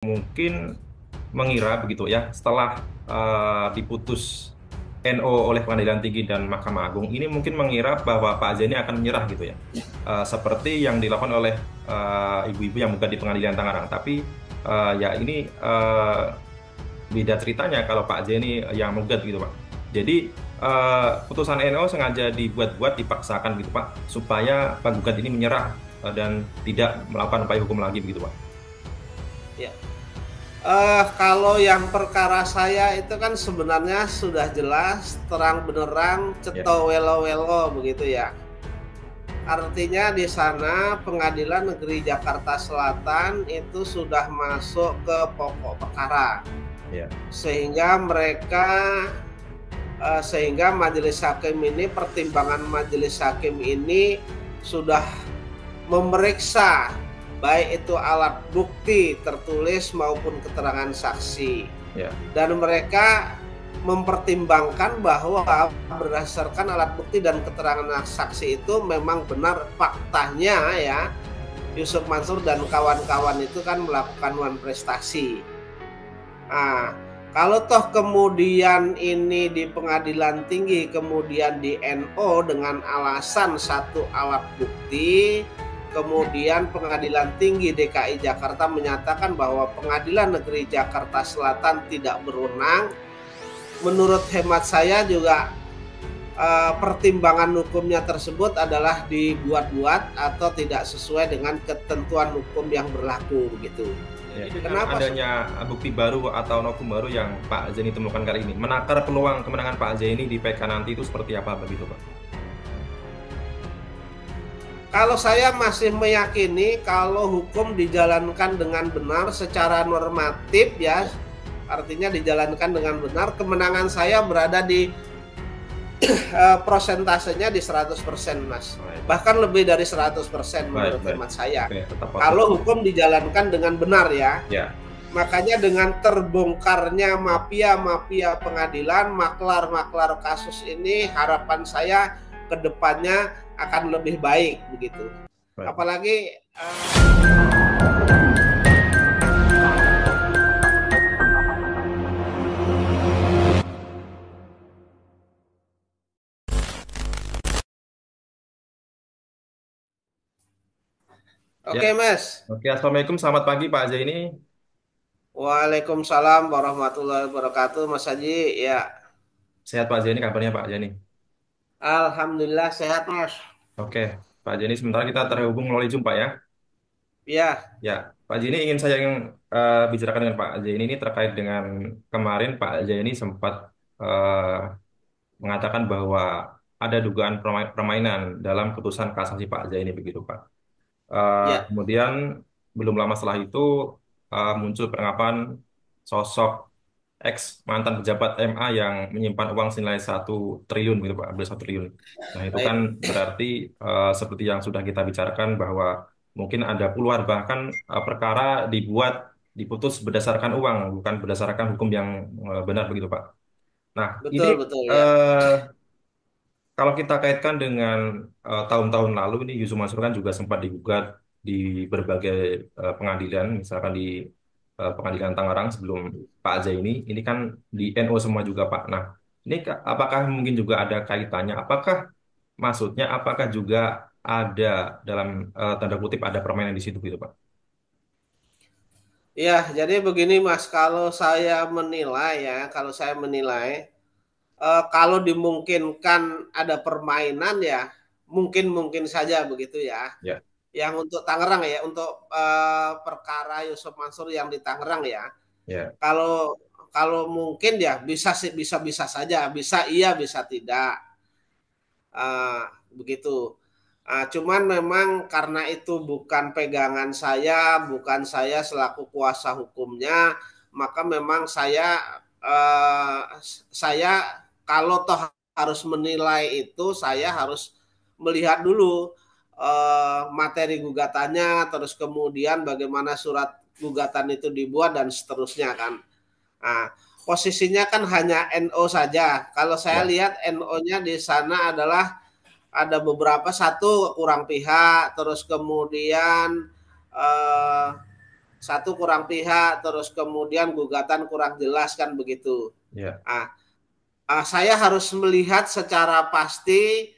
mungkin mengira begitu ya setelah diputus NO oleh Pengadilan Tinggi dan Mahkamah Agung ini mungkin mengira bahwa Pak Zaini akan menyerah gitu ya. Seperti yang dilakukan oleh ibu-ibu yang menggugat di Pengadilan Tangerang. Tapi ya ini beda ceritanya kalau Pak Zaini yang menggugat gitu Pak. Jadi putusan NO sengaja dibuat-buat dipaksakan gitu Pak supaya penggugat ini menyerah dan tidak melakukan upaya hukum lagi begitu Pak. Ya. Kalau yang perkara saya itu kan sebenarnya sudah jelas terang benerang Ya, ceto welo welo begitu ya. Artinya di sana Pengadilan Negeri Jakarta Selatan itu sudah masuk ke pokok perkara ya, sehingga sehingga majelis hakim ini, pertimbangan majelis hakim ini sudah memeriksa baik itu alat bukti tertulis maupun keterangan saksi, ya, dan mereka mempertimbangkan bahwa berdasarkan alat bukti dan keterangan saksi itu memang benar faktanya ya, Yusuf Mansur dan kawan-kawan itu kan melakukan prestasi. Nah, kalau toh kemudian ini di Pengadilan Tinggi kemudian di NO dengan alasan satu alat bukti, kemudian Pengadilan Tinggi DKI Jakarta menyatakan bahwa Pengadilan Negeri Jakarta Selatan tidak berwenang, menurut hemat saya juga pertimbangan hukumnya tersebut adalah dibuat-buat atau tidak sesuai dengan ketentuan hukum yang berlaku begitu. ya. Dengan Kenapa? adanya bukti baru atau novum baru yang Pak Zaini temukan kali ini, menakar peluang kemenangan Pak Zaini di PK nanti itu seperti apa begitu Pak? Kalau saya masih meyakini kalau hukum dijalankan dengan benar secara normatif ya, artinya dijalankan dengan benar, kemenangan saya berada di prosentasenya di 100% Mas. Baik, Bahkan lebih dari 100% baik, menurut baik. hemat saya. Oke, tetap Kalau positif. hukum dijalankan dengan benar ya. Ya, Makanya dengan terbongkarnya mafia-mafia pengadilan, maklar-maklar kasus ini, harapan saya ke depannya akan lebih baik begitu. baik. Apalagi Ya, oke Mas. oke. Assalamualaikum, selamat pagi Pak Zaini. Waalaikumsalam warahmatullahi wabarakatuh Mas Haji. Ya, Sehat Pak Zaini, kabarnya Pak Zaini? alhamdulillah sehat Mas. Oke, Pak Zaini, sementara kita terhubung melalui Zoom Pak ya. Ya, Ya, Pak Zaini saya ingin bicarakan dengan Pak Zaini ini terkait dengan kemarin Pak Zaini sempat eh, mengatakan bahwa ada dugaan permainan dalam putusan kasasi Pak Zaini begitu Pak. ya, Kemudian belum lama setelah itu muncul penangkapan sosok ex mantan pejabat MA yang menyimpan uang senilai 1 triliun gitu Pak, hampir 1 triliun. Nah itu kan baik. berarti seperti yang sudah kita bicarakan bahwa mungkin ada puluhan bahkan perkara diputus berdasarkan uang bukan berdasarkan hukum yang benar begitu Pak. Nah ini Betul, betul ya. eh, kalau kita kaitkan dengan tahun-tahun lalu ini Yusuf Mansur kan juga sempat digugat di berbagai pengadilan, misalkan di pengadilan Tangerang sebelum Pak Zaini, ini kan di NO semua juga Pak. Nah, ini apakah mungkin juga ada kaitannya? Apakah maksudnya apakah juga ada dalam tanda kutip ada permainan di situ gitu Pak? Ya, jadi begini Mas, kalau saya menilai ya, kalau saya menilai kalau dimungkinkan ada permainan ya, mungkin-mungkin saja begitu ya. Ya, Yang untuk Tangerang ya, untuk perkara Yusuf Mansur yang di Tangerang ya. ya, Kalau kalau mungkin ya bisa sih, bisa saja, bisa iya, bisa tidak. Begitu. Cuman memang karena itu bukan pegangan saya, bukan saya selaku kuasa hukumnya, maka memang saya kalau toh harus menilai itu, saya harus melihat dulu materi gugatannya, terus kemudian bagaimana surat gugatan itu dibuat dan seterusnya kan. Nah, posisinya kan hanya NO saja. Kalau saya ya, lihat NO-nya di sana adalah ada beberapa, satu kurang pihak, terus kemudian eh, satu kurang pihak, terus kemudian gugatan kurang jelas kan begitu. Ya. Ah, saya harus melihat secara pasti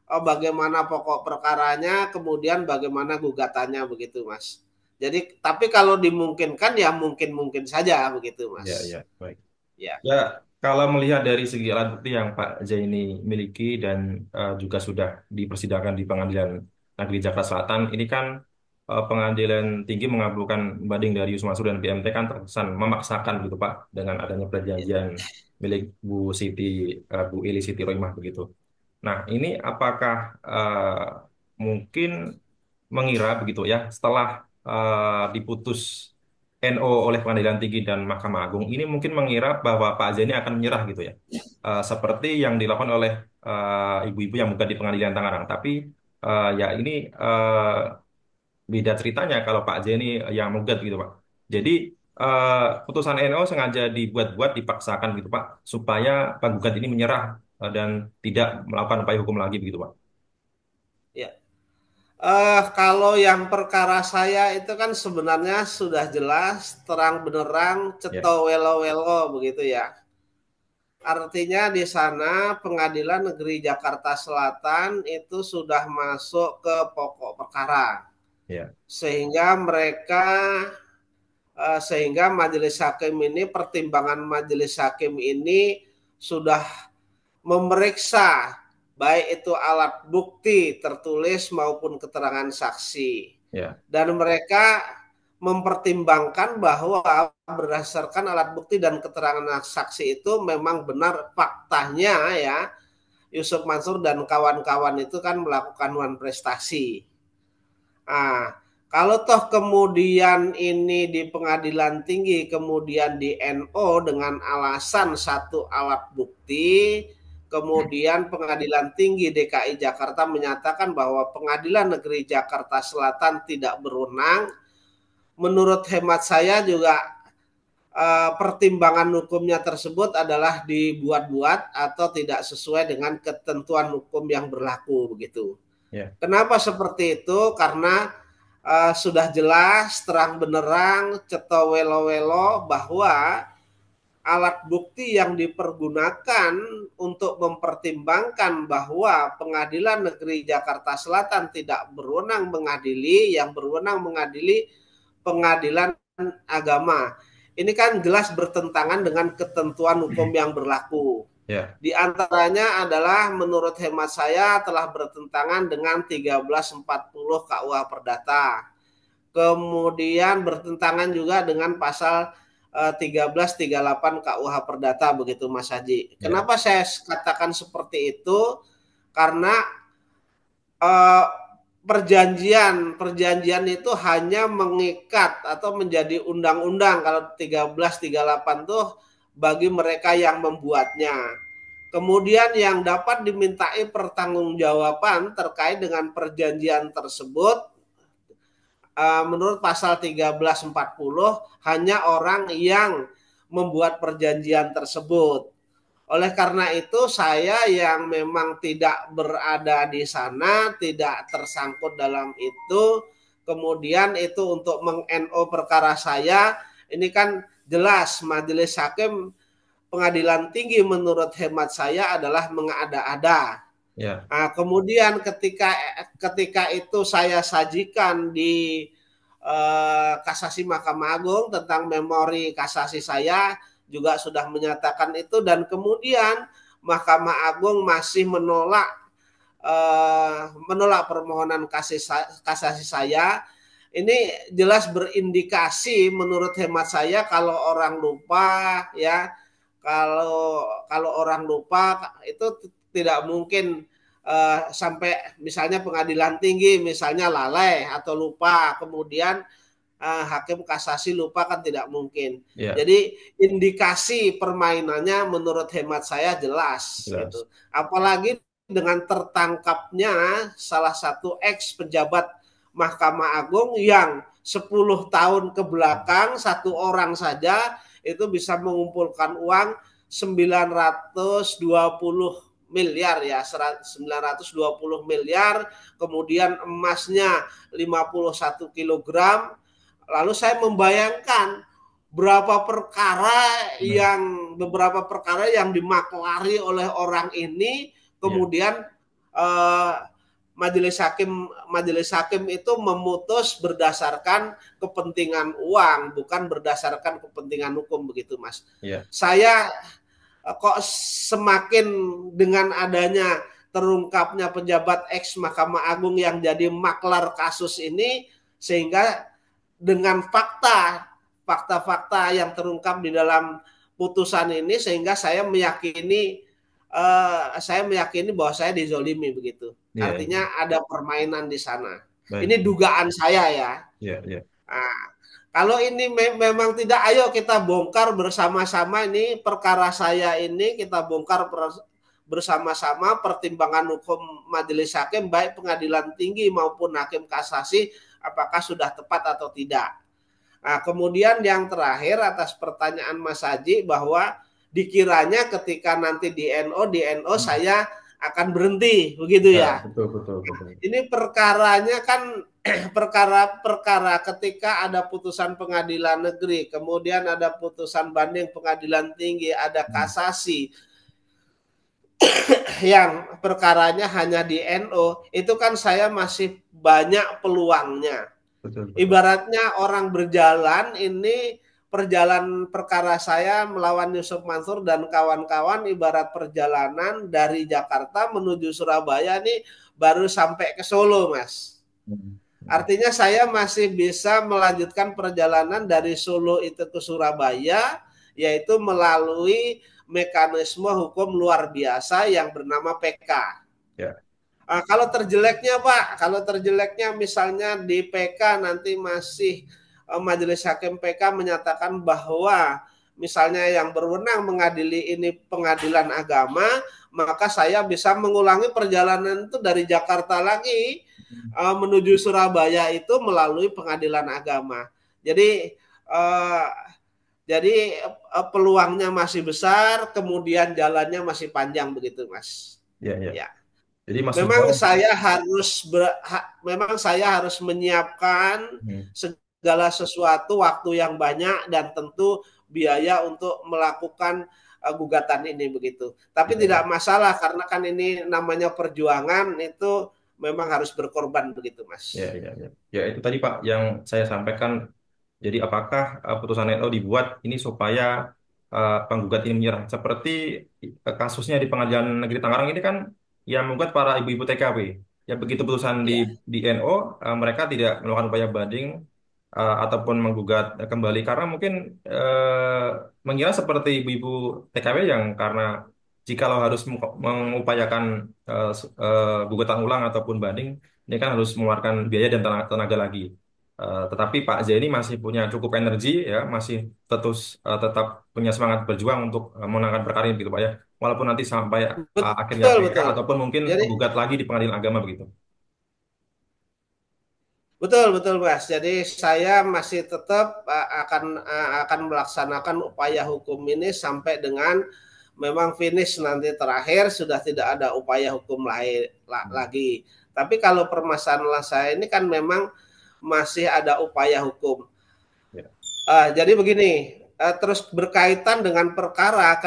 bagaimana pokok perkaranya, kemudian bagaimana gugatannya begitu, Mas. Jadi, tapi kalau dimungkinkan ya mungkin-mungkin saja begitu, Ya, Mas. ya, baik. Ya, Ya, kalau melihat dari segi alat bukti yang Pak Zaini miliki dan juga sudah dipersidangan di Pengadilan Negeri Jakarta Selatan, ini kan Pengadilan Tinggi mengabulkan banding dari Yusuf Mansur dan BMT kan terkesan memaksakan gitu Pak dengan adanya perjanjian milik Bu Siti, Bu Ili Siti Rohimah begitu. Nah, ini apakah mungkin mengira begitu ya setelah diputus NO oleh Pengadilan Tinggi dan Mahkamah Agung ini mungkin mengira bahwa Pak Zaini akan menyerah gitu ya. Seperti yang dilakukan oleh ibu-ibu yang bukan di Pengadilan Tangerang. Tapi ya ini beda ceritanya kalau Pak Zaini yang menggugat gitu Pak. Jadi putusan NO sengaja dibuat-buat dipaksakan gitu Pak supaya penggugat ini menyerah dan tidak melakukan upaya hukum lagi begitu Pak. ya. Kalau yang perkara saya itu kan sebenarnya sudah jelas, terang benerang, Ya, ceto welo-welo begitu ya. Artinya di sana Pengadilan Negeri Jakarta Selatan itu sudah masuk ke pokok perkara. ya, Sehingga sehingga majelis hakim ini, pertimbangan majelis hakim ini sudah memeriksa baik itu alat bukti tertulis maupun keterangan saksi. ya, Dan mereka mempertimbangkan bahwa berdasarkan alat bukti dan keterangan saksi itu memang benar faktanya ya, Yusuf Mansur dan kawan-kawan itu kan melakukan prestasi. Ah, kalau toh kemudian ini di Pengadilan Tinggi kemudian di NO dengan alasan satu alat bukti, kemudian Pengadilan Tinggi DKI Jakarta menyatakan bahwa Pengadilan Negeri Jakarta Selatan tidak berwenang, menurut hemat saya juga pertimbangan hukumnya tersebut adalah dibuat-buat atau tidak sesuai dengan ketentuan hukum yang berlaku begitu. ya, Kenapa seperti itu? Karena sudah jelas terang benerang ceto welo-welo bahwa alat bukti yang dipergunakan untuk mempertimbangkan bahwa Pengadilan Negeri Jakarta Selatan tidak berwenang mengadili, yang berwenang mengadili Pengadilan Agama. Ini kan jelas bertentangan dengan ketentuan hukum yang berlaku. ya, Di antaranya adalah menurut hemat saya telah bertentangan dengan 1340 KUH Perdata. Kemudian bertentangan juga dengan pasal 1338 KUH Perdata begitu Mas Haji. ya, Kenapa saya katakan seperti itu? Karena eh, perjanjian itu hanya mengikat atau menjadi undang-undang kalau 1338 tuh bagi mereka yang membuatnya. Kemudian yang dapat dimintai pertanggungjawaban terkait dengan perjanjian tersebut menurut pasal 1340 hanya orang yang membuat perjanjian tersebut. Oleh karena itu saya yang memang tidak berada di sana, tidak tersangkut dalam itu, kemudian itu untuk meng-NO perkara saya, ini kan jelas majelis hakim Pengadilan Tinggi menurut hemat saya adalah mengada-ada. ya, Nah, kemudian ketika itu saya sajikan di kasasi Mahkamah Agung tentang memori kasasi saya juga sudah menyatakan itu, dan kemudian Mahkamah Agung masih menolak permohonan kasasi saya. Ini jelas berindikasi menurut hemat saya kalau orang lupa ya, kalau orang lupa itu tidak mungkin sampai misalnya Pengadilan Tinggi misalnya lalai atau lupa, kemudian hakim kasasi lupa, kan tidak mungkin. ya, Jadi indikasi permainannya menurut hemat saya jelas jelas. gitu. Apalagi dengan tertangkapnya salah satu ex pejabat Mahkamah Agung yang 10 tahun ke belakang satu orang saja itu bisa mengumpulkan uang 920 miliar ya, 920 miliar, kemudian emasnya 51 kilogram, Lalu saya membayangkan Hmm. beberapa perkara yang dimaklari oleh orang ini, Iya, kemudian eh, majelis hakim itu memutus berdasarkan kepentingan uang, bukan berdasarkan kepentingan hukum, begitu Mas. iya, Saya kok semakin dengan adanya terungkapnya pejabat ex Mahkamah Agung yang jadi maklar kasus ini, sehingga dengan fakta-fakta yang terungkap di dalam putusan ini, sehingga saya meyakini bahwa saya dizolimi, begitu. iya, iya. Artinya ada permainan di sana. Baik. Ini dugaan saya ya. Iya, iya. Nah, kalau ini memang tidak, ayo kita bongkar bersama-sama, ini perkara saya ini kita bongkar bersama-sama, pertimbangan hukum majelis hakim baik pengadilan tinggi maupun hakim kasasi apakah sudah tepat atau tidak. Nah, kemudian yang terakhir atas pertanyaan Mas Haji bahwa dikiranya ketika nanti di NO Hmm. saya akan berhenti, begitu Ya, ya. betul, betul, betul. Ini perkaranya kan perkara ketika ada putusan pengadilan negeri, kemudian ada putusan banding pengadilan tinggi, ada Hmm. kasasi yang perkaranya hanya di NO, itu kan saya masih banyak peluangnya. Betul, betul. Ibaratnya orang berjalan ini, perkara saya melawan Yusuf Mansur dan kawan-kawan ibarat perjalanan dari Jakarta menuju Surabaya nih baru sampai ke Solo, Mas. Hmm. Hmm. Artinya saya masih bisa melanjutkan perjalanan dari Solo itu ke Surabaya, yaitu melalui mekanisme hukum luar biasa yang bernama PK. Ya. Kalau terjeleknya Pak, kalau terjeleknya misalnya di PK nanti masih Majelis Hakim PK menyatakan bahwa misalnya yang berwenang mengadili ini pengadilan agama, maka saya bisa mengulangi perjalanan itu dari Jakarta lagi Hmm. menuju Surabaya itu melalui pengadilan agama. Jadi uh, peluangnya masih besar, kemudian jalannya masih panjang, begitu Mas. Ya, ya. Ya. Jadi Mas Memang Ridwan, saya harus memang saya harus menyiapkan hmm, segala sesuatu, waktu yang banyak dan tentu biaya untuk melakukan gugatan ini, begitu. Tapi ya, tidak ya. masalah karena kan ini namanya perjuangan, itu memang harus berkorban, begitu Ya, Mas. ya, ya. Ya, itu tadi Pak yang saya sampaikan. Jadi apakah putusan NO dibuat ini supaya penggugat ini menyerah? Seperti kasusnya di Pengadilan Negeri Tangerang ini kan yang menggugat para ibu-ibu TKW. Ya begitu putusan Ya, di NO, mereka tidak melakukan upaya banding ataupun menggugat kembali karena mungkin mengira seperti ibu-ibu TKW yang karena jikalau harus mengupayakan gugatan ulang ataupun banding, ini kan harus mengeluarkan biaya dan tenaga lagi. Tetapi Pak Zaini masih punya cukup energi ya, masih tetap punya semangat berjuang untuk memenangkan perkara ini gitu Pak ya. Walaupun nanti sampai akhirnya betul PK betul. ataupun mungkin Jadi gugat lagi di pengadilan agama begitu. betul betul Mas. Jadi saya masih tetap akan melaksanakan upaya hukum ini sampai dengan memang finish nanti, terakhir sudah tidak ada upaya hukum Hmm. lagi. Tapi kalau permasalahan saya ini kan memang masih ada upaya hukum. Ya. Jadi begini, terus berkaitan dengan perkara,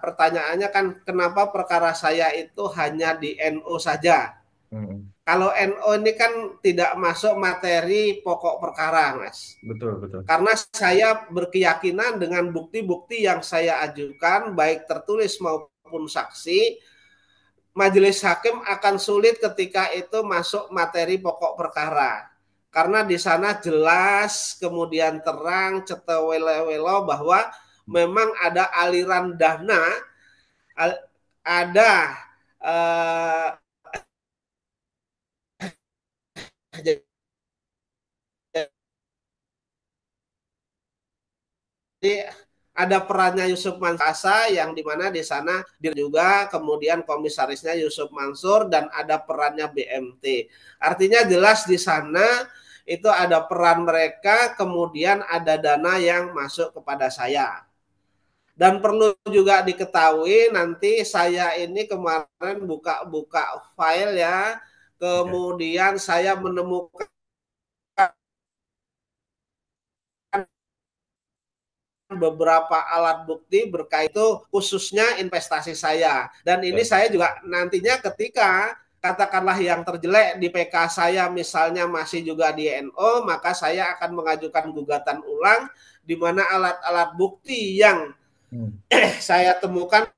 pertanyaannya kan kenapa perkara saya itu hanya di NO saja? Hmm. Kalau NO ini kan tidak masuk materi pokok perkara, Mas. Betul, betul. Karena saya berkeyakinan dengan bukti-bukti yang saya ajukan, baik tertulis maupun saksi, majelis hakim akan sulit ketika itu masuk materi pokok perkara. Karena di sana jelas, kemudian terang, cetewele-welo bahwa memang ada aliran dana, ada eh, jadi ada perannya Yusuf Mansasa yang dimana di sana juga kemudian komisarisnya Yusuf Mansur dan ada perannya BMT. Artinya jelas di sana itu ada peran mereka, kemudian ada dana yang masuk kepada saya. Dan perlu juga diketahui nanti saya ini kemarin buka-buka file ya, Ya. kemudian saya menemukan beberapa alat bukti berkait itu khususnya investasi saya. Dan ini Ya. saya juga nantinya ketika katakanlah yang terjelek di PK saya misalnya masih juga di NO, maka saya akan mengajukan gugatan ulang di mana alat-alat bukti yang Hmm. saya temukan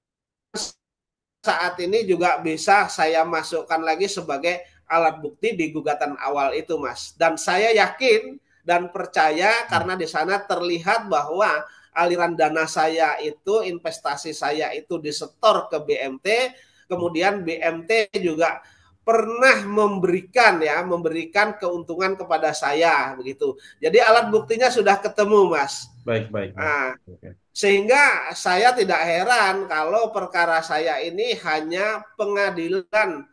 saat ini juga bisa saya masukkan lagi sebagai alat bukti di gugatan awal itu, Mas. Dan saya yakin dan percaya Hmm. karena di sana terlihat bahwa aliran dana saya itu, investasi saya itu disetor ke BMT, kemudian BMT juga pernah memberikan keuntungan kepada saya begitu. Jadi alat buktinya sudah ketemu, Mas. Baik, baik, baik. Nah, Oke. sehingga saya tidak heran kalau perkara saya ini hanya pengadilan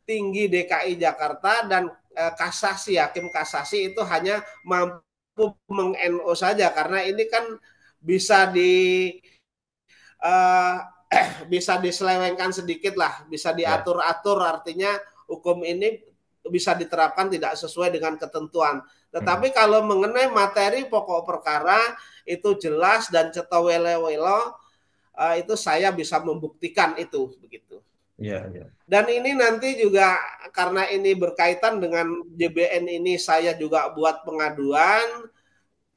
tinggi DKI Jakarta dan kasasi, hakim kasasi itu hanya mampu meng-NO saja karena ini kan bisa uh, bisa diselewengkan sedikit lah, bisa Ya. diatur-atur artinya hukum ini bisa diterapkan tidak sesuai dengan ketentuan. Hmm. Tetapi kalau mengenai materi pokok perkara itu jelas dan cetawele-welo itu saya bisa membuktikan itu begitu. Ya, ya. Dan ini nanti juga karena ini berkaitan dengan JBN ini saya juga buat pengaduan.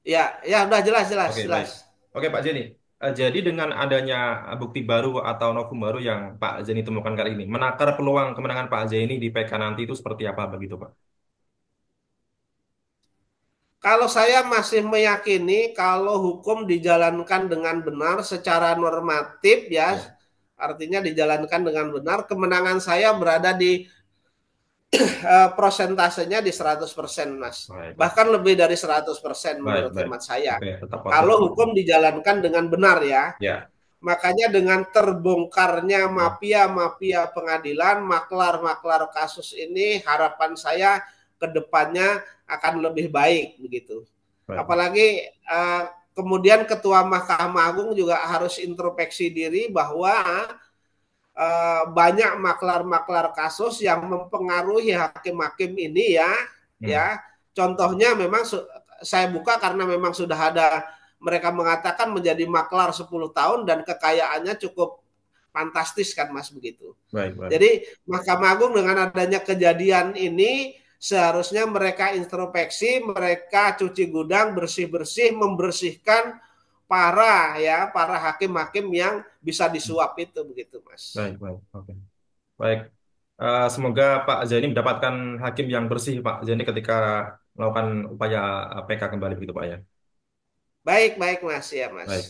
Ya, ya udah jelas jelas Oke, baik. jelas. Oke, Pak Jeni. Jadi dengan adanya bukti baru atau novum baru yang Pak Jeni temukan kali ini, menakar peluang kemenangan Pak Jeni di PK nanti itu seperti apa begitu, Pak? Kalau saya masih meyakini kalau hukum dijalankan dengan benar secara normatif ya, Ya, artinya dijalankan dengan benar, kemenangan saya berada di prosentasenya di 100% Mas. baik, baik, Bahkan lebih dari 100% baik, menurut baik. hemat saya. Oke, tetap Kalau positif. hukum dijalankan dengan benar ya. Ya, Makanya dengan terbongkarnya ya, mafia-mafia pengadilan, maklar-maklar kasus ini harapan saya ke depannya akan lebih baik begitu. baik. Apalagi kemudian Ketua Mahkamah Agung juga harus introspeksi diri bahwa banyak maklar-maklar kasus yang mempengaruhi hakim-hakim ini ya, Hmm. ya. Contohnya memang saya buka karena memang sudah ada mereka mengatakan menjadi maklar 10 tahun dan kekayaannya cukup fantastis kan Mas begitu. Baik, baik. Jadi Mahkamah Agung dengan adanya kejadian ini seharusnya mereka introspeksi, mereka cuci gudang, bersih-bersih, membersihkan para hakim-hakim yang bisa disuap itu begitu Mas. Baik, baik. Oke. Baik. Semoga Pak Zaini mendapatkan hakim yang bersih, Pak Zaini, ketika melakukan upaya PK kembali begitu, Pak ya. Baik, baik Mas ya Mas. Baik.